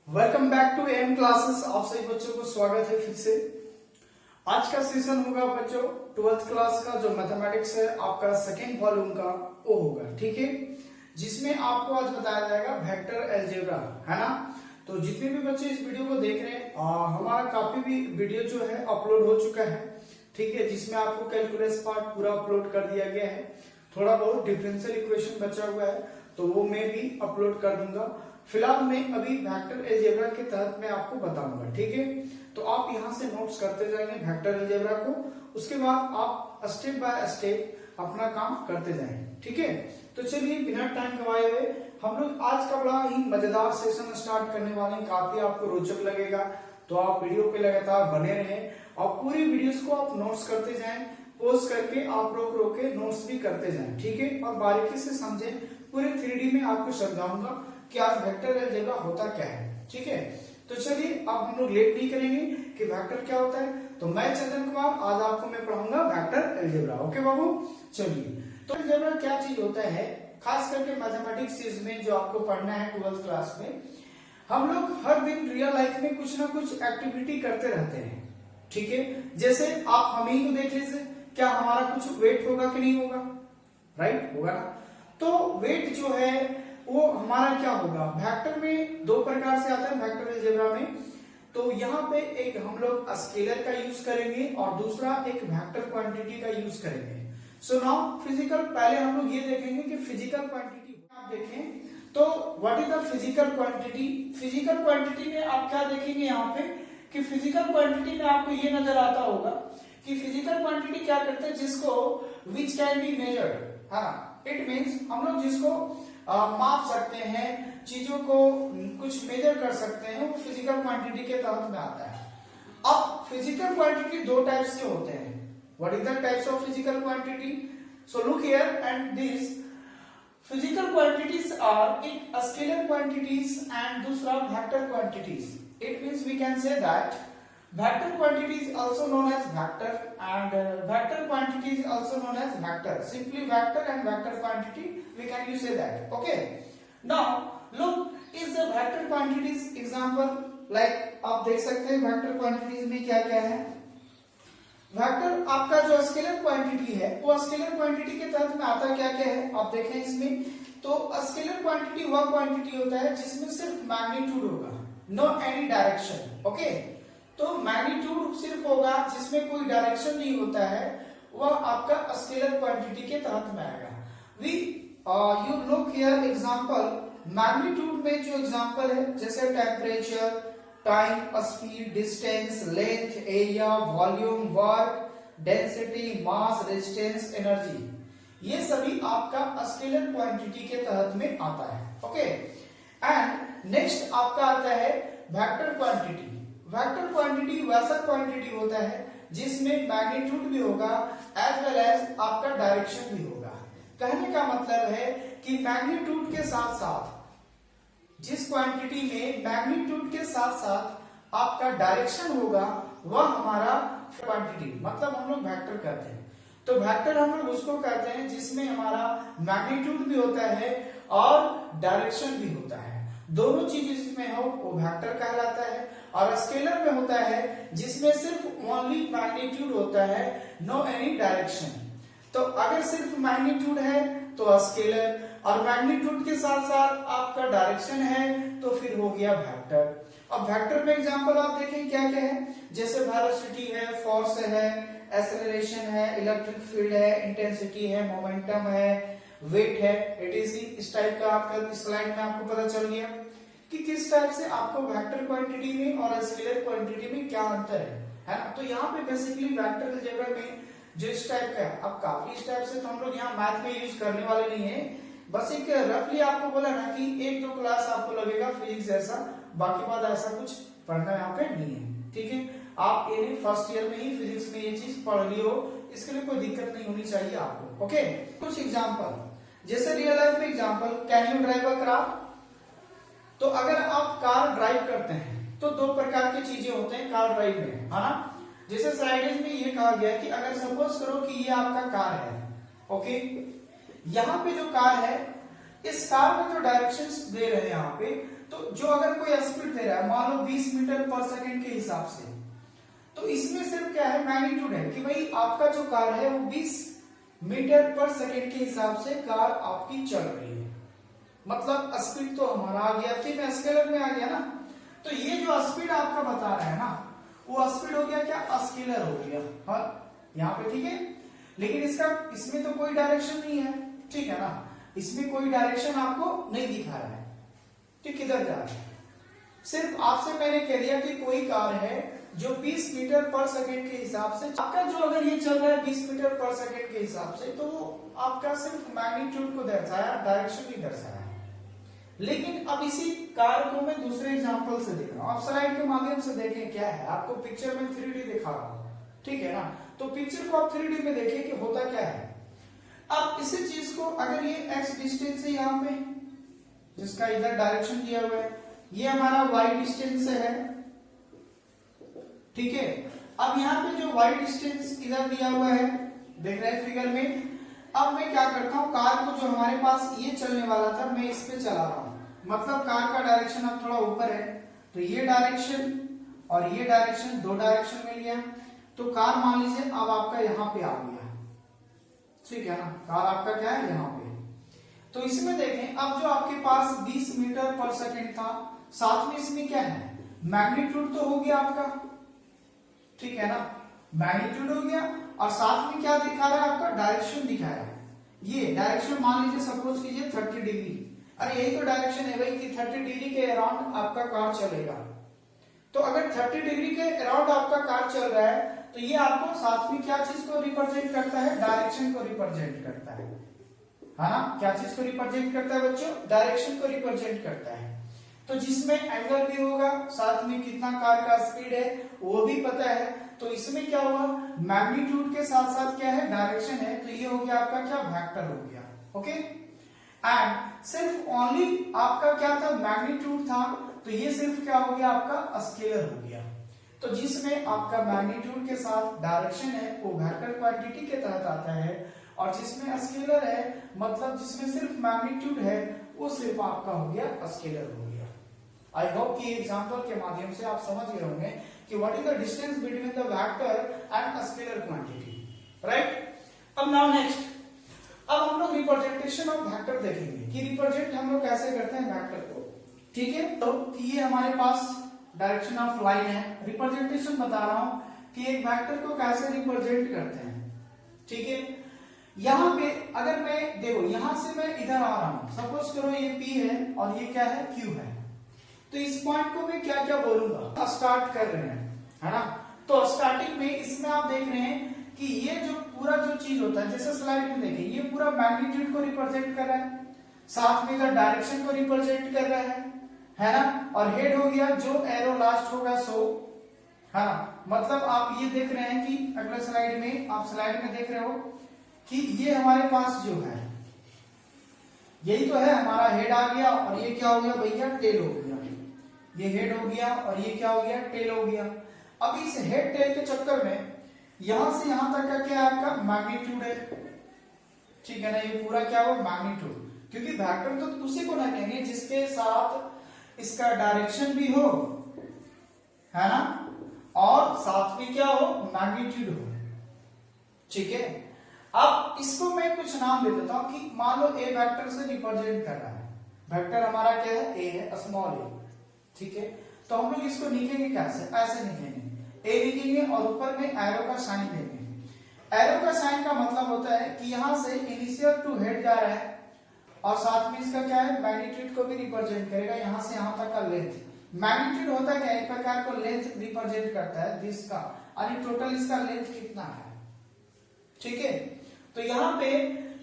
Welcome back to M classes. आप सभी बच्चों को स्वागत है फिर से। आज का सेशन होगा बच्चों 12th क्लास का, जो मैथमेटिक्स है आपका सेकेंड वॉल्यूम का वो होगा, ठीक है, जिसमें आपको आज बताया जाएगा वेक्टर अलजेब्रा, है ना। तो जितने भी बच्चे इस वीडियो को देख रहे हैं, हमारा काफी भी वीडियो जो है अपलोड हो चुका है, ठीक है, जिसमें आपको कैलकुलस पार्ट पूरा अपलोड कर दिया गया है। थोड़ा बहुत डिफरेंशियल इक्वेशन बचा हुआ है तो वो मैं भी अपलोड कर दूंगा। फिलहाल मैं अभी वेक्टर अलजेब्रा के तहत मैं आपको बताऊंगा, ठीक है। तो आप यहां से नोट्स करते जाएंगे वेक्टर अलजेब्रा को, उसके बाद आप स्टेप बाय स्टेप अपना काम करते जाएंगे, ठीक है। तो चलिए बिना टाइम गवाए हुए हम लोग आज का बड़ा ही मजेदार सेशन स्टार्ट करने वाले हैं। काफी आपको रोचक लगेगा, तो आप वीडियो पे लगातार बने रहें और पूरी वीडियोस को आप नोट्स करते जाएं, पोस्ट करके आप रोक रोक के नोट्स भी करते जाएं, ठीक है, और बारीकी से समझें। पूरे 3D में आपको समझाऊंगा कि आज वेक्टर अलजेब्रा होता क्या है, ठीक है। तो चलिए अब हम लोग लेट नहीं करेंगे कि वेक्टर क्या होता है। तो मैं चंदन कुमार, आज आपको मैं पढ़ाऊंगा वेक्टर अलजेब्रा, ओके बाबू। चलिए, तो अलजेब्रा क्या चीज होता है, खास करके मैथमेटिक्स चीज में जो आपको पढ़ना है 12th क्लास में। हम लोग हर दिन रियल लाइफ में कुछ ना कुछ एक्टिविटी करते रहते हैं, ठीक है। जैसे आप हम ही को देख लीजिए, क्या हमारा कुछ वेट होगा कि नहीं होगा, राइट, होगा ना। तो वेट जो है वो हमारा क्या होगा, वेक्टर में दो प्रकार से आता है वेक्टर अलजेब्रा में। तो यहाँ पे एक हम लोग स्केलर का यूज करेंगे और दूसरा एक वेक्टर क्वांटिटी का यूज करेंगे। सो नाउ फिजिकल, पहले हम लोग ये देखेंगे कि फिजिकल क्वांटिटी आप देखें तो what is the physical quantity. Physical quantity में आप क्या देखेंगे यहाँ पे कि फिजिकल क्वांटिटी में आपको ये नजर आता होगा कि फिजिकल क्वांटिटी क्या करते हैं, जिसको विच कैन बी मेजर्ड, हाँ, इट मीन्स हम लोग जिसको माप सकते हैं, चीजों को कुछ मेजर कर सकते हैं, वो फिजिकल क्वांटिटी के तहत में आता है। अब फिजिकल क्वांटिटी दो टाइप्स के होते हैं। What is the types of physical quantity? So look here and this physical quantities are एक स्केलर क्वांटिटीज एंड दूसरा vector quantities. It means we can say that vector quantity is also known as vector and vector quantity is also known as vector. Simply vector and vector quantity we can use say that, okay. Now look is the vector quantities example, like आप देख सकते हैं vector quantities में क्या क्या है। Vector आपका जो स्केलर क्वांटिटी है वो स्केलर क्वांटिटी के तहत में आता क्या क्या है, आप देखें इसमें। तो स्केलर क्वांटिटी वह क्वांटिटी होता है जिसमें सिर्फ मैग्नीट्यूड होगा, नो एनी डायरेक्शन, ओके। तो मैग्नीट्यूड सिर्फ होगा, जिसमें कोई डायरेक्शन नहीं होता है, वह आपका स्केलर क्वांटिटी के तहत में आएगा। We you look here example, magnitude में जो एग्जांपल है जैसे temperature, time, speed, distance, length, area, volume, work, density, mass, resistance, energy, ये सभी आपका स्केलर क्वांटिटी के तहत में आता है, ओके। एंड नेक्स्ट आपका आता है वेक्टर क्वांटिटी। वेक्टर क्वांटिटी वैसा क्वांटिटी होता है जिसमें मैग्नीट्यूड भी होगा एज वेल एज आपका डायरेक्शन भी होगा। कहने का मतलब है कि मैग्नीट्यूड के साथ साथ, जिस क्वांटिटी में मैग्नीट्यूड के साथ साथ आपका डायरेक्शन होगा, वह हमारा क्वांटिटी, मतलब हम लोग वेक्टर कहते हैं। तो वेक्टर हम लोग उसको कहते हैं जिसमें हमारा मैग्नीट्यूड भी होता है और डायरेक्शन भी होता है। दोनों चीज जिसमें हो वो वेक्टर कहलाता है। और स्केलर में होता है जिसमें सिर्फ ओनली मैग्नीट्यूड होता है, नो एनी डायरेक्शन। तो अगर सिर्फ मैग्नीट्यूड है तो स्केलर, और मैग्नीट्यूड के साथ साथ आपका डायरेक्शन है तो फिर हो गया वेक्टर। अब वेक्टर में एग्जांपल आप देखें क्या क्या है, जैसे वेलोसिटी है, फोर्स है, एक्सेलरेशन है, इलेक्ट्रिक फील्ड है, इंटेंसिटी है, मोमेंटम है, वेट है, एटीसी। इस टाइप का आपका स्लाइड में आपको पता चल गया कि किस टाइप से आपको वेक्टर क्वांटिटी में और स्केलर क्वांटिटी में क्या अंतर है ना। तो यहाँ पे बेसिकली वेक्टर अलजेब्रा में जो इस टाइप का है, अब काफी इस टाइप से तो हम लोग यहाँ मैथ में यूज करने वाले नहीं है, बस एक रफली आपको बोला ना कि एक दो क्लास आपको लगेगा फिजिक्स जैसा, बाकी बात ऐसा कुछ पढ़ना यहाँ पे नहीं है, ठीक है। आप ये फर्स्ट ईयर में ही फिजिक्स में ये चीज पढ़ ली हो, इसके लिए कोई दिक्कत नहीं होनी चाहिए आपको, ओके। कुछ एग्जाम्पल, जैसे रियल लाइफ में example, can you drive a car. तो अगर आप कार ड्राइव करते हैं तो दो प्रकार की चीजें होते हैं कार ड्राइव में, है ना। जैसे स्लाइड में ये कहा गया कि अगर सपोज करो कि ये आपका कार है, ओके, यहाँ पे जो कार है इस कार में जो डायरेक्शंस दे रहे हैं यहाँ पे, तो जो अगर कोई स्पीड दे रहा है मान लो 20 मीटर पर सेकंड के हिसाब से, तो इसमें सिर्फ क्या है मैग्नीट्यूड है कि भाई आपका जो कार है वो 20 मीटर पर सेकंड के हिसाब से कार आपकी चल रही है। मतलब स्पीड तो हमारा आ गया, ठीक है, स्केलर में आ गया ना। तो ये जो स्पीड आपका बता रहा है ना, वो स्पीड हो गया क्या, स्केलर हो गया। हाँ यहाँ पे ठीक है, लेकिन इसमें तो कोई डायरेक्शन नहीं है, ठीक है ना, इसमें कोई डायरेक्शन आपको नहीं दिखा रहा है कि किधर जा रहा है। सिर्फ आपसे मैंने कह दिया कि कोई कार है जो 20 मीटर पर सेकंड के हिसाब से आपका जो अगर ये चल रहा है 20 मीटर पर सेकंड के हिसाब से, तो आपका सिर्फ मैग्नीट्यूड को दर्शाया, डायरेक्शन नहीं दर्शाया। लेकिन अब इसी कार को मैं दूसरे एग्जांपल से देख रहा हूं, आप स्लाइड के माध्यम से देखें क्या है। आपको पिक्चर में 3D दिखा रहा हूं, ठीक है ना, तो पिक्चर को आप 3D में देखें कि होता क्या है। अब इसी चीज को अगर ये x डिस्टेंस है यहाँ पे, जिसका इधर डायरेक्शन दिया हुआ है, ये हमारा y डिस्टेंस है, ठीक है। अब यहाँ पे जो y डिस्टेंस इधर दिया हुआ है, देख रहे हैं फिगर में। अब मैं क्या करता हूँ, कार को जो हमारे पास ये चलने वाला था मैं इस पे चला रहा हूँ, मतलब कार का डायरेक्शन अब थोड़ा ऊपर है, तो ये डायरेक्शन और ये डायरेक्शन, दो डायरेक्शन मिल गया। तो कार मान लीजिए अब आपका यहाँ पे आ गया, ठीक है ना, कार आपका क्या है यहाँ पे। तो इसमें देखें, अब जो आपके पास 20 मीटर पर सेकंड था, साथ में इसमें क्या है, मैग्नीट्यूड तो हो गया आपका, ठीक है ना, मैग्नीट्यूड हो गया, और साथ में क्या दिखा रहा है आपका, डायरेक्शन दिखा रहा है। ये डायरेक्शन मान लीजिए सपोज कीजिए 30 डिग्री, अरे यही तो डायरेक्शन है भाई कि 30 डिग्री के अराउंड आपका कार चलेगा। तो अगर 30 डिग्री के अराउंड आपका कार चल रहा है, तो ये आपको साथ में क्या चीज को रिप्रेजेंट करता है, डायरेक्शन को रिप्रेजेंट करता है ना। क्या चीज को रिप्रेजेंट करता है बच्चों, डायरेक्शन को रिप्रेजेंट करता है। तो जिसमें एंगल भी होगा, साथ में कितना कार का स्पीड है वो भी पता है। तो इसमें क्या हुआ, मैग्नीट्यूड के साथ साथ क्या है, डायरेक्शन है, तो ये हो गया आपका क्या, वेक्टर हो गया। ओके, एंड सिर्फ ओनली आपका क्या था, मैग्नीट्यूड था, तो ये सिर्फ क्या हो गया, आपका स्केलर हो गया। तो जिसमें आपका मैग्नीट्यूड के साथ डायरेक्शन है वो वेक्टर क्वांटिटी के तहत आता है, और जिसमें स्केलर है, मतलब जिसमें सिर्फ मैग्नीट्यूड है, वो सिर्फ आपका हो गया स्केलर हो गया। आई होप कि एग्जांपल के माध्यम से आप समझ गए होंगे कि what is the distance between the vector and scalar quantity, right. अब नाउ नेक्स्ट, अब हम लोग रिप्रेजेंटेशन ऑफ वेक्टर देखेंगे कि रिप्रेजेंट हम लोग कैसे करते हैं वेक्टर को, ठीक है। तो ये हमारे पास डायरेक्शन ऑफ लाइन है, रिप्रेजेंटेशन बता रहा हूं कि एक वेक्टर को कैसे रिप्रेजेंट करते हैं, ठीक है। यहां पे अगर मैं देखो, यहां से मैं इधर आ रहा हूं, सपोज करो ये P है और ये क्या है, Q है, तो इस पॉइंट को मैं क्या क्या बोलूंगा, स्टार्ट कर रहे हैं, है ना। तो स्टार्टिंग में इसमें आप देख रहे हैं कि ये जो पूरा जो चीज होता है, जैसे स्लाइड में देखें, ये पूरा मैग्नीट्यूड को रिप्रेजेंट कर रहा है, साथ में इधर डायरेक्शन को रिप्रेजेंट कर रहा है ना, और हेड हो गया जो एरो लास्ट होगा सो, है ना। मतलब आप ये देख रहे हैं कि अगले स्लाइड में, आप स्लाइड में देख रहे हो कि ये हमारे पास जो है, यही तो है हमारा हेड आ गया, और ये क्या हो गया भैया, टेल हो गया। ये हेड हो गया और ये क्या हो गया, टेल हो गया। अब इस हेड टेल के चक्कर में यहां से यहां तक का क्या है आपका, मैग्नीट्यूड है, ठीक है ना। ये पूरा क्या हो, मैग्नीट्यूड, क्योंकि वेक्टर तो उसी को ना कहेंगे जिसके साथ इसका डायरेक्शन भी हो, है ना, और साथ में क्या हो, मैग्नीट्यूड हो, ठीक है। अब इसको मैं कुछ नाम दे देता हूं कि मान लो ए वेक्टर से रिप्रेजेंट कर रहा है, वेक्टर हमारा क्या है, ए है, स्मॉल ए, ठीक है। तो हम लोग इसको लिखेंगे कैसे, ऐसे लिखेंगे, ए लिखेंगे और ऊपर में एरो का साइन देंगे। एरो का साइन का मतलब होता है कि यहां से इनिशियल टू हेड जा रहा है, और साथ में इसका क्या है, मैग्नीट्यूड को भी रिप्रेजेंट करेगा, यहां से यहां तक का लेंथ। मैग्नीट्यूड होता क्या, एक प्रकार को लेंथ रिप्रेजेंट करता है दिस का, यानी टोटल इसका लेंथ कितना है, ठीक है। तो यहाँ पे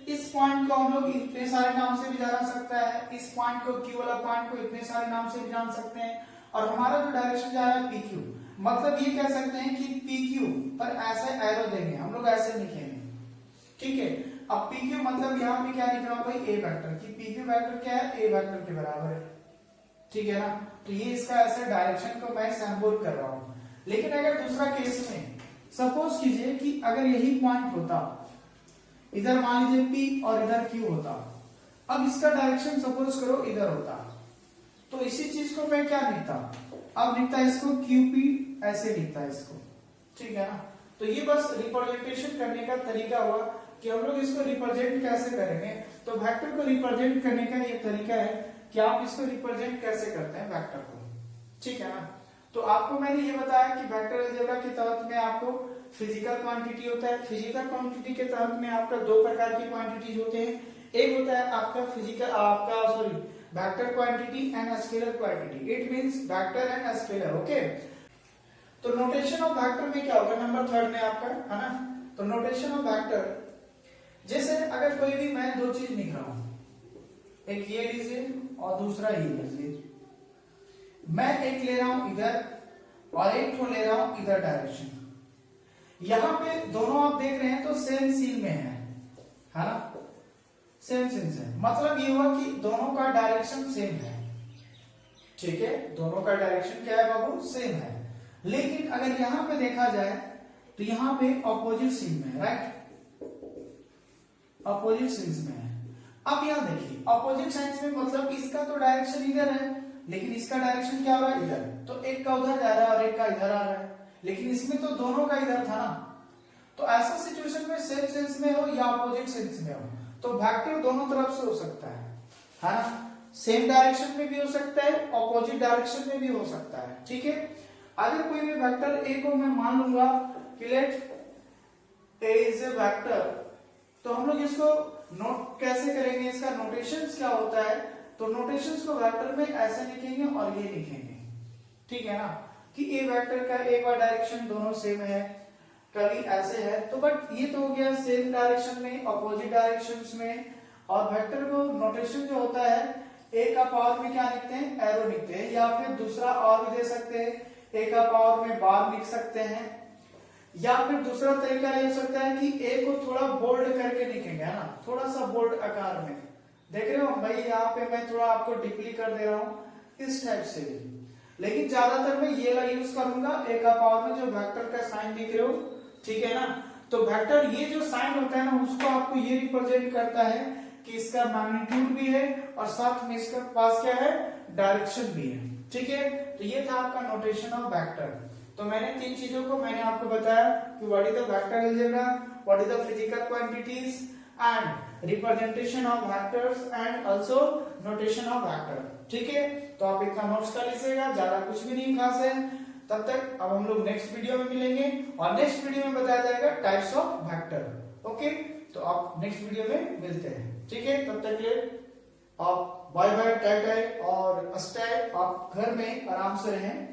इस पॉइंट को हम लोग इतने सारे नाम से भी जान सकता है, इस पॉइंट को, क्यू वाला पॉइंट को इतने सारे नाम से भी जान सकते हैं, और हमारा जो डायरेक्शन जा रहा है PQ, मतलब ये कह सकते हैं कि PQ पर ऐसे एरो देंगे, हम लोग ऐसे लिखेंगे, ठीक है। अब PQ मतलब यहाँ पे क्या लिख रहा हूं भाई, ए वेक्टर, कि PQ वेक्टर क्या है, ए वेक्टर के बराबर है, ठीक है ना। तो ये इसका ऐसे डायरेक्शन को मैं सिंबल कर रहा हूं। लेकिन अगर दूसरा केस में सपोज कीजिए कि अगर यही पॉइंट होता, इधर मान लीजिए P और इधर Q होता, अब इसका डायरेक्शन सपोज करो इधर होता, तो इसी चीज को मैं क्या लिखता, अब लिखता इसको QP, ऐसे लिखता इसको, ठीक है ना। तो ये बस रिप्रेजेंटेशन करने का तरीका हुआ कि हम लोग इसको रिप्रेजेंट कैसे करेंगे। तो वेक्टर को रिप्रेजेंट करने का ये तरीका है कि आप इसको रिप्रेजेंट कैसे करते हैं वेक्टर को, ठीक है ना। तो आपको मैंने ये बताया कि वेक्टर अलजेब्रा के तहत में आपको फिजिकल क्वांटिटी होता है, फिजिकल क्वांटिटी के तहत में आपका दो प्रकार की क्वांटिटीज होते हैं, एक होता है आपका vector quantity and scalar quantity, it means vector and scalar, okay. तो नोटेशन ऑफ वेक्टर में क्या होगा, नंबर 3 में आपका है ना। तो नोटेशन ऑफ वेक्टर, जैसे अगर कोई भी मैं दो चीज लिख रहा हूं, एक ये लीजिए और दूसरा ये लीजिए, मैं एक ले रहा हूं इधर और एक को ले रहा हूं इधर डायरेक्शन, यहां पे दोनों आप देख रहे हैं तो सेम सीन में है ना, सेम सीन से, मतलब ये हुआ कि दोनों का डायरेक्शन सेम है, ठीक है, दोनों का डायरेक्शन क्या है बाबू, सेम है। लेकिन अगर यहां पे देखा जाए तो यहां पे ऑपोजिट सीन में है, राइट, ऑपोजिट सीन्स में है। अब यहां देखिए ऑपोजिट साइड्स में, मतलब इसका तो डायरेक्शन इधर है लेकिन इसका डायरेक्शन क्या हो रहा है इधर, तो एक का उधर जा रहा है और एक का इधर आ रहा है, लेकिन इसमें तो दोनों का इधर था ना। तो ऐसा सिचुएशन में सेम सेंस में हो या अपोजिट सेंस में हो, तो वेक्टर दोनों तरफ से हो सकता है ना, सेम डायरेक्शन में भी हो सकता है, अपोजिट डायरेक्शन में भी हो सकता है, ठीक है। अगर कोई भी वेक्टर ए को मैं मान लूंगा कि let A is a vector, तो हम लोग इसको नोट कैसे करेंगे, इसका नोटेशंस क्या होता है, तो नोटेशंस को वेक्टर में ऐसे लिखेंगे और ये लिखेंगे, ठीक है ना, कि ए वेक्टर का एक बार डायरेक्शन दोनों सेम है, कभी ऐसे है, तो बट ये तो हो गया सेम डायरेक्शन में, अपोजिट डायरेक्शंस में। और वेक्टर को नोटेशन जो होता है, ए का पावर में क्या लिखते हैं, एरो लिखते हैं, या फिर दूसरा और भी दे सकते हैं, ए का पावर में बार लिख सकते हैं, या फिर दूसरा तरीका ये हो सकता है कि ए को थोड़ा बोल्ड करके लिखेंगे, है ना, थोड़ा सा बोल्ड आकार में, देख रहे हो भाई, यहाँ पे मैं थोड़ा आपको डीपली कर दे रहा हूं इस टाइप से भी, लेकिन ज्यादातर मैं ये वाला यूज करूंगा, ए का पावर में जो वेक्टर का साइन दिख रहे हो, ठीक है ना। तो वेक्टर ये जो साइन होता है ना, उसको आपको ये रिप्रेजेंट करता है कि इसका मैग्नीट्यूड भी है और साथ में इसका पास क्या है, डायरेक्शन भी है, ठीक है। तो ये था आपका नोटेशन ऑफ वेक्टर। तो मैंने तीन चीजों को मैंने आपको बताया कि what is the vector algebra, what is the physical quantities and representation of vectors and also notation of vector, ठीक है। तो आप इतना नोट्स कर लीजिएगा, ज्यादा कुछ भी नहीं खास है। तब तक अब हम लोग नेक्स्ट वीडियो में मिलेंगे और नेक्स्ट वीडियो में बताया जाएगा टाइप्स ऑफ वेक्टर, ओके। तो आप नेक्स्ट वीडियो में मिलते हैं, ठीक है। तब तक के लिए आप बाय बाय, टाटा और अस्टाय, आप घर में आराम से रहें।